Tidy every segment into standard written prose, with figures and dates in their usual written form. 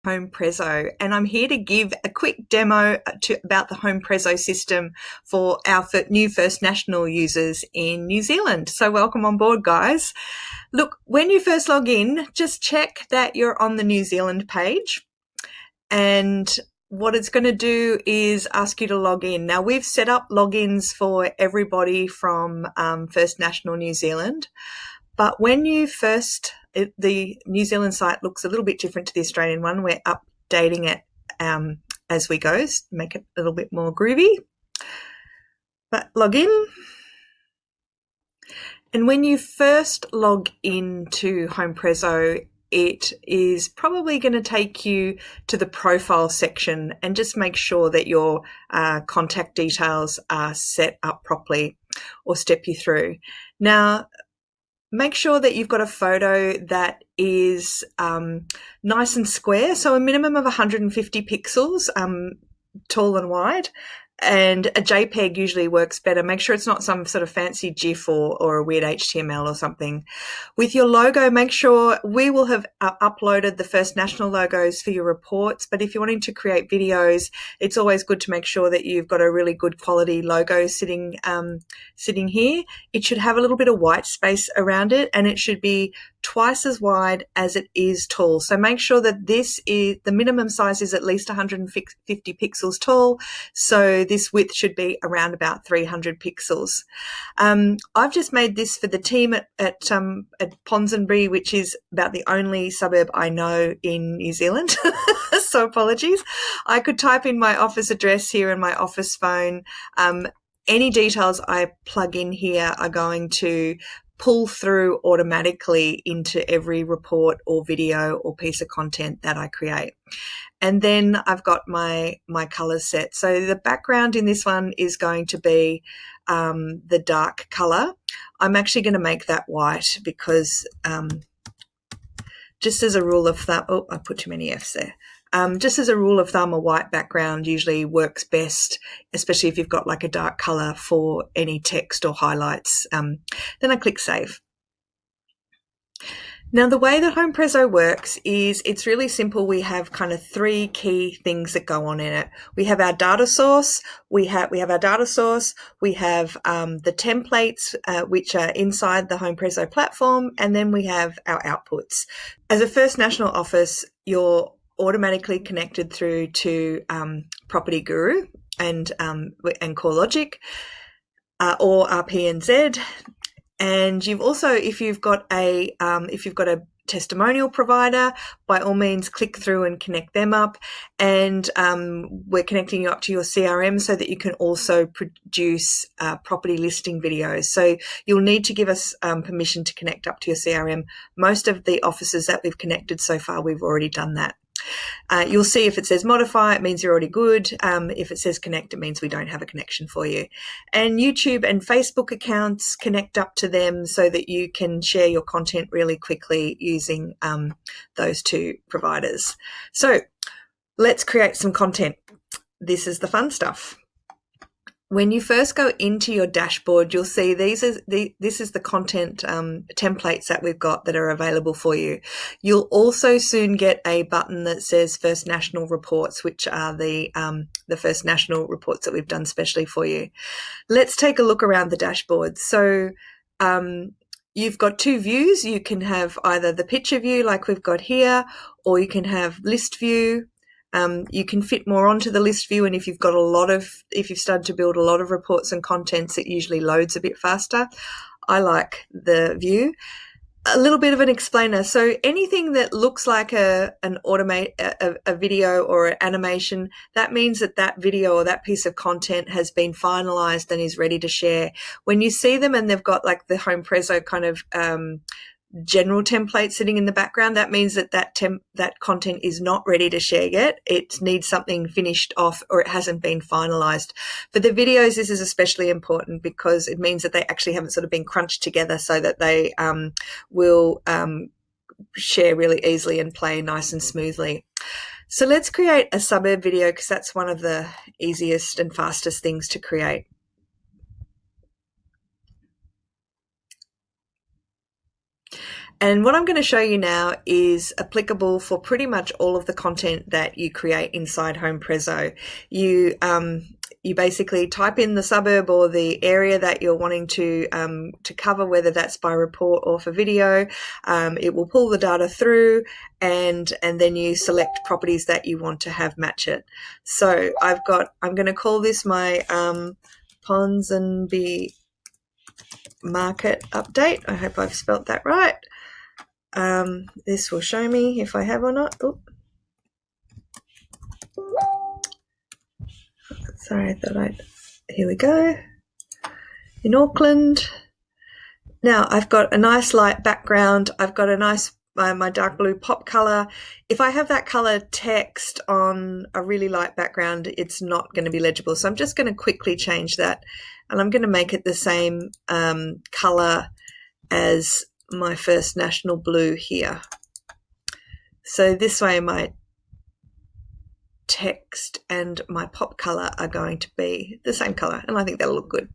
HomePrezzo, and I'm here to give a quick demo about the HomePrezzo system for our new First National users in New Zealand. So welcome on board, guys. Look, when you first log in, just check that you're on the New Zealand page, and what it's going to do is ask you to log in. Now, we've set up logins for everybody from First National New Zealand, but when you the New Zealand site looks a little bit different to the Australian one. We're updating it as we go to make it a little bit more groovy. But log in. And when you first log into HomePrezzo, it is probably going to take you to the profile section, and just make sure that your contact details are set up properly, or step you through. Now, make sure that you've got a photo that is nice and square, so a minimum of 150 pixels, tall and wide. And a JPEG usually works better. Make sure it's not some sort of fancy GIF or a weird HTML or something. With your logo, make sure we will have uploaded the First National logos for your reports. But if you're wanting to create videos, it's always good to make sure that you've got a really good quality logo sitting here. It should have a little bit of white space around it, and it should be twice as wide as it is tall. So make sure that the minimum size is at least 150 pixels tall. So this width should be around about 300 pixels. I've just made this for the team at Ponsonbury, which is about the only suburb I know in New Zealand. So apologies. I could type in my office address here and my office phone. Any details I plug in here are going to pull through automatically into every report or video or piece of content that I create. And then I've got my colors set. So the background in this one is going to be the dark color. I'm actually going to make that white because just as a rule of thumb, oh, I put too many F's there. Just as a rule of thumb, a white background usually works best, especially if you've got like a dark color for any text or highlights. Then I click Save. Now, the way that HomePrezzo works is it's really simple. We have kind of three key things that go on in it. We have our data source. We have our data source. We have the templates, which are inside the HomePrezzo platform, and then we have our outputs. As a First National office, you're automatically connected through to Property Guru and CoreLogic or RPNZ. And you've also, if you've got a testimonial provider, by all means click through and connect them up. And we're connecting you up to your CRM so that you can also produce property listing videos. So you'll need to give us permission to connect up to your CRM. Most of the offices that we've connected so far, we've already done that. You'll see if it says modify, it means you're already good. If it says connect, it means we don't have a connection for you. And YouTube and Facebook accounts, connect up to them so that you can share your content really quickly using those two providers. So let's create some content. This is the fun stuff. When you first go into your dashboard, you'll see this is the content templates that we've got that are available for you. You'll also soon get a button that says First National Reports, which are the First National reports that we've done specially for you. Let's take a look around the dashboard. So you've got two views. You can have either the picture view like we've got here, or you can have list view. You can fit more onto the list view, and if you've started to build a lot of reports and contents, it usually loads a bit faster. I like the view. A little bit of an explainer. So anything that looks like a video or an animation, that means that video or that piece of content has been finalized and is ready to share. When you see them and they've got like the HomePrezzo kind of general template sitting in the background, that means that content is not ready to share yet. It needs something finished off, or it hasn't been finalized. For the videos, this is especially important because it means that they actually haven't sort of been crunched together so that they will share really easily and play nice and smoothly. So let's create a suburb video because that's one of the easiest and fastest things to create. And what I'm going to show you now is applicable for pretty much all of the content that you create inside HomePrezzo. You basically type in the suburb or the area that you're wanting to cover, whether that's by report or for video. It will pull the data through, and then you select properties that you want to have match it. So I'm going to call this my Ponsonby market update. I hope I've spelt that right. This will show me if I have or not. Oop. Sorry, I thought here we go. In Auckland. Now I've got a nice light background. I've got a nice, my dark blue pop color. If I have that color text on a really light background, it's not going to be legible. So I'm just going to quickly change that, and I'm going to make it the same color as my First National blue here. So this way my text and my pop color are going to be the same color, and I think that'll look good.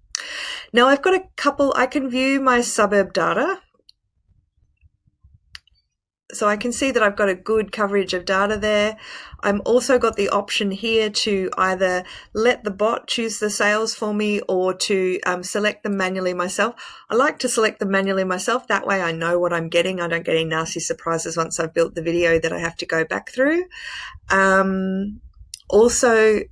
Now I've got a couple, I can view my suburb data. So I can see that I've got a good coverage of data there. I'm also got the option here to either let the bot choose the sales for me or to select them manually myself. I like to select them manually myself. That way I know what I'm getting. I don't get any nasty surprises once I've built the video that I have to go back through. Also,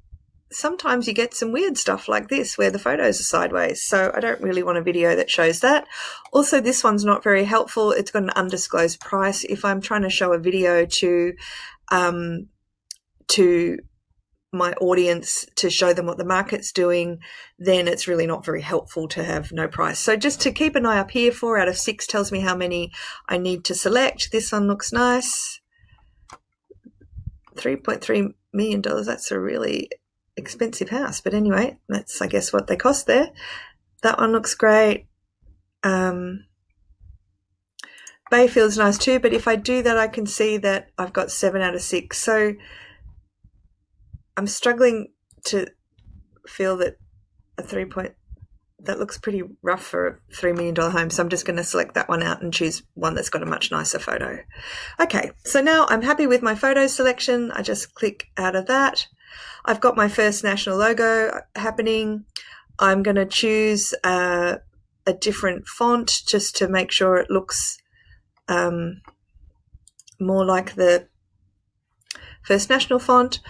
sometimes you get some weird stuff like this where the photos are sideways. So I don't really want a video that shows that. Also, this one's not very helpful. It's got an undisclosed price. If I'm trying to show a video to my audience to show them what the market's doing, then it's really not very helpful to have no price. So just to keep an eye up here, 4 out of 6 tells me how many I need to select. This one looks nice. $3.3 million. That's a really expensive house, but anyway, that's I guess what they cost there. That one looks great. Bayfield's nice too, but if I do that, I can see that I've got 7 out of 6. So I'm struggling to feel that that looks pretty rough for a $3 million home. So I'm just going to select that one out and choose one that's got a much nicer photo. Okay, so now I'm happy with my photo selection. I just click out of that. I've got my First National logo happening. I'm going to choose a different font just to make sure it looks more like the First National font.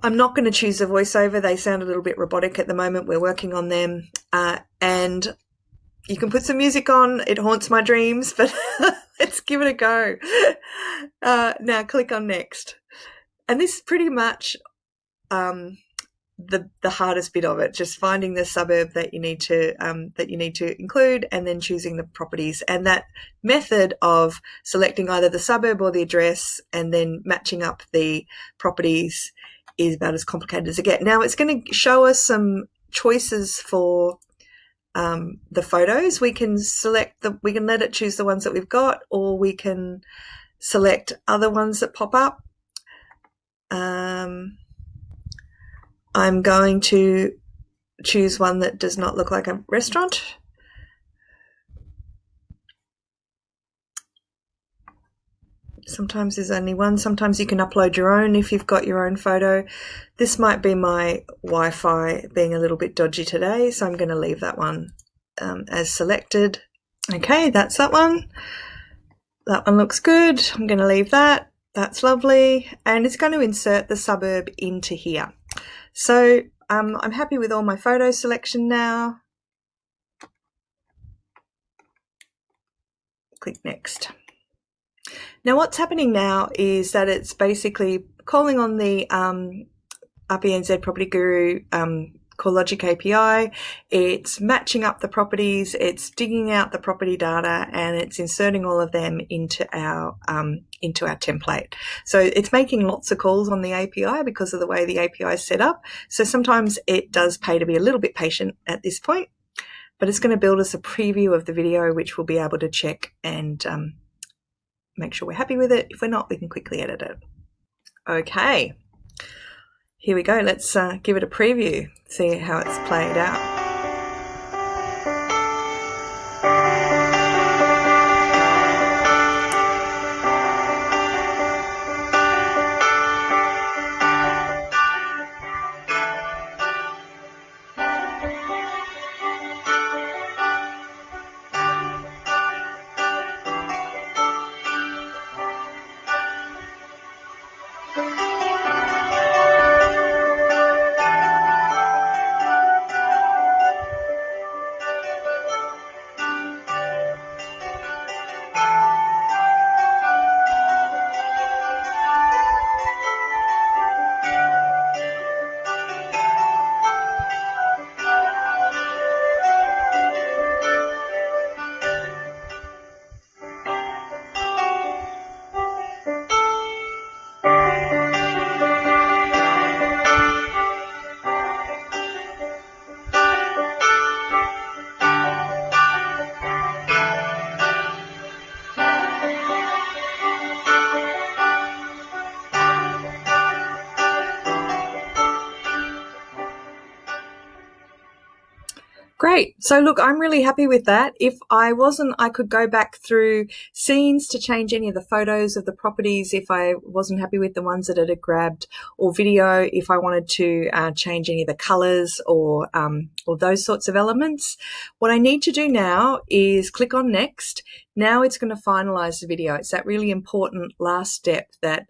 I'm not going to choose a voiceover. They sound a little bit robotic at the moment. We're working on them. And you can put some music on. It haunts my dreams, but let's give it a go. Now click on next. And this is pretty much the hardest bit of it, just finding the suburb that you need to include and then choosing the properties. And that method of selecting either the suburb or the address and then matching up the properties is about as complicated as it gets. Now it's going to show us some choices for the photos. We can we can let it choose the ones that we've got, or we can select other ones that pop up. I'm going to choose one that does not look like a restaurant. Sometimes there's only one. Sometimes you can upload your own if you've got your own photo. This might be my Wi-Fi being a little bit dodgy today, so I'm going to leave that one as selected. Okay, that's that one. That one looks good. I'm going to leave that. That's lovely. And it's going to insert the suburb into here. So I'm happy with all my photo selection now. Click next. Now what's happening now is that it's basically calling on the RPNZ Property Guru CoreLogic API. It's matching up the properties, it's digging out the property data, and it's inserting all of them into our template. So it's making lots of calls on the API because of the way the API is set up. So sometimes it does pay to be a little bit patient at this point, but it's going to build us a preview of the video, which we'll be able to check and make sure we're happy with it. If we're not, we can quickly edit it. Okay, here we go. Let's give it a preview, see how it's played out. Great. So look, I'm really happy with that. If I wasn't, I could go back through scenes to change any of the photos of the properties if I wasn't happy with the ones that it had grabbed, or video if I wanted to change any of the colors or those sorts of elements. What I need to do now is click on next. Now it's going to finalize the video. It's that really important last step that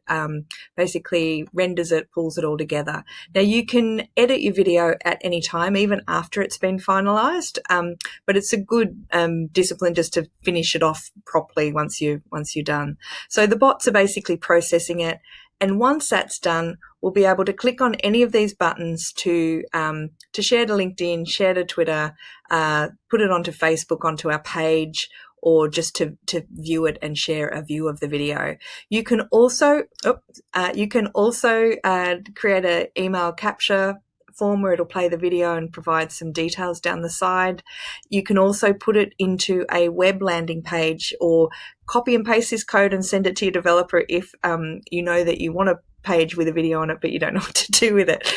basically renders it, pulls it all together. Now you can edit your video at any time, even after it's been finalized, but it's a good discipline just to finish it off properly once you're done. So the bots are basically processing it, and once that's done, we'll be able to click on any of these buttons to share to LinkedIn, share to Twitter, put it onto Facebook, onto our page, or just to view it and share a view of the video. You can also create an email capture form where it'll play the video and provide some details down the side. You can also put it into a web landing page, or copy and paste this code and send it to your developer if you know that you want a page with a video on it but you don't know what to do with it.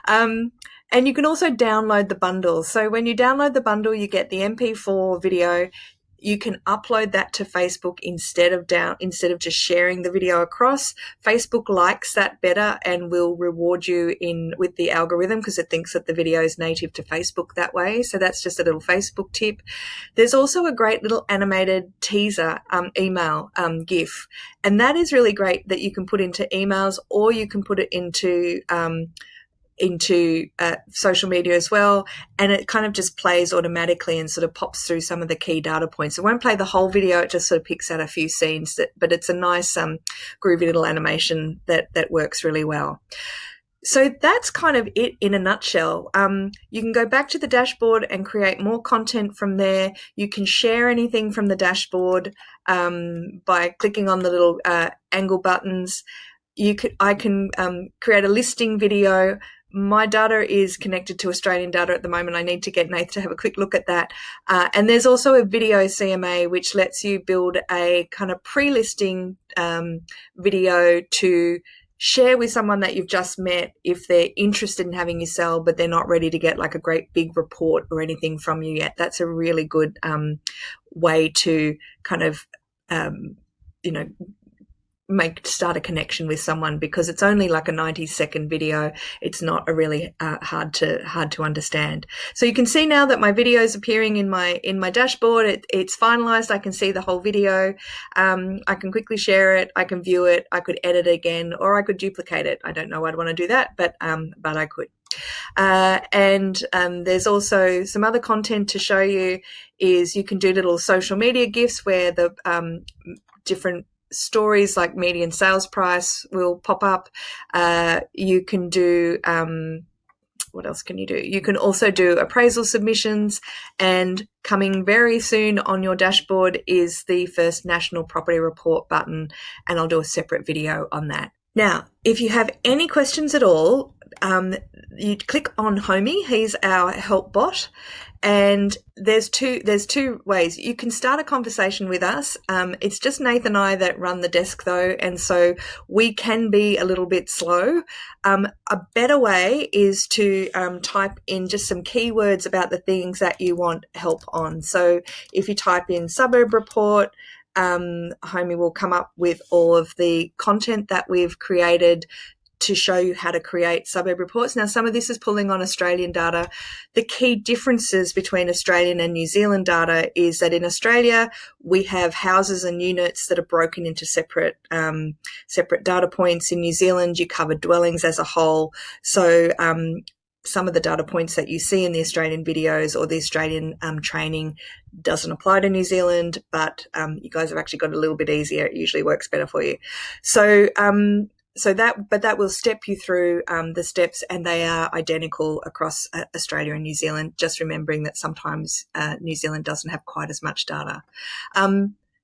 And you can also download the bundle. So when you download the bundle, you get the MP4 video. You can upload that to Facebook instead of just sharing the video across. Facebook likes that better and will reward you with the algorithm because it thinks that the video is native to Facebook that way. So that's just a little Facebook tip. There's also a great little animated teaser email GIF, and that is really great that you can put into emails, or you can put it into social media as well, and it kind of just plays automatically and sort of pops through some of the key data points. It won't play the whole video, it just sort of picks out a few scenes, but it's a nice groovy little animation that works really well. So that's kind of it in a nutshell. You can go back to the dashboard and create more content from there. You can share anything from the dashboard by clicking on the little angle buttons. I can create a listing video. My data is connected to Australian data at the moment. I need to get Nath to have a quick look at that. And there's also a video CMA, which lets you build a kind of pre-listing video to share with someone that you've just met if they're interested in having you sell, but they're not ready to get like a great big report or anything from you yet. That's a really good way to kind of, start a connection with someone, because it's only like a 90-second video. It's not a really hard to understand. So you can see now that my video is appearing in my dashboard. It's finalized. I can see the whole video. I can quickly share it. I can view it. I could edit it again, or I could duplicate it. I don't know I'd want to do that, but I could. And there's also some other content to show you. Is you can do little social media GIFs where the different stories like median sales price will pop up. You can do, what else can you do? You can also do appraisal submissions, and coming very soon on your dashboard is the first National Property Report button, and I'll do a separate video on that. Now, if you have any questions at all, you click on Homie. He's our help bot. And there's two ways. You can start a conversation with us. It's just Nath and I that run the desk though, and so we can be a little bit slow. A better way is to type in just some keywords about the things that you want help on. So if you type in suburb report, Homie will come up with all of the content that we've created to show you how to create suburb reports. Now, some of this is pulling on Australian data. The key differences between Australian and New Zealand data is that in Australia, we have houses and units that are broken into separate data points. In New Zealand, you cover dwellings as a whole. So some of the data points that you see in the Australian videos or the Australian training doesn't apply to New Zealand, but you guys have actually got it a little bit easier. It usually works better for you. That will step you through the steps, and they are identical across Australia and New Zealand, just remembering that sometimes New Zealand doesn't have quite as much data.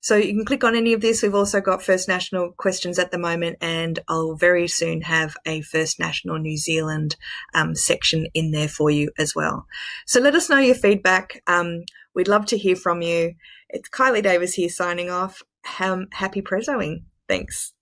So you can click on any of this. We've also got First National questions at the moment, and I'll very soon have a First National New Zealand section in there for you as well. So let us know your feedback. We'd love to hear from you. It's Kylie Davis here signing off. Happy Prezzoing. Thanks.